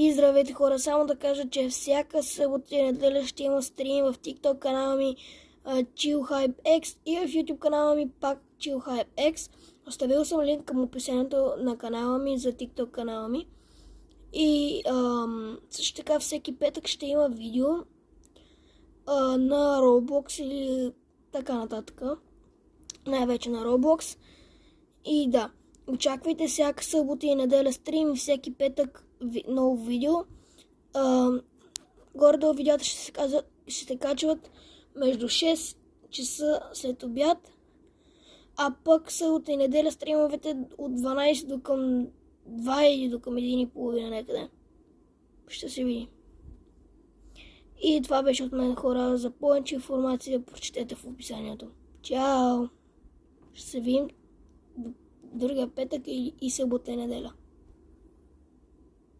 И здравейте хора, само да кажа, че всяка събота и неделя ще има стрим в TikTok канала ми ChillHypeX и в YouTube канала ми пак ChillHypeX. Оставил съм линк към описанието на канала ми за TikTok канала ми. И също така всеки петък ще има видео на Roblox или така нататък. Най-вече на Roblox. И да, очаквайте всяка събота и неделя стрим и всеки петък ново видео. Горе-долу видеята ще се качват между 6 часа след обяд, а пък събота и неделя стримовете от 12 до към 2 или до към 1:30 някъде. Ще се види. И това беше от мен, хора. За повече информация прочетете в описанието. Чао! Ще се видим другия петък и събота и неделя.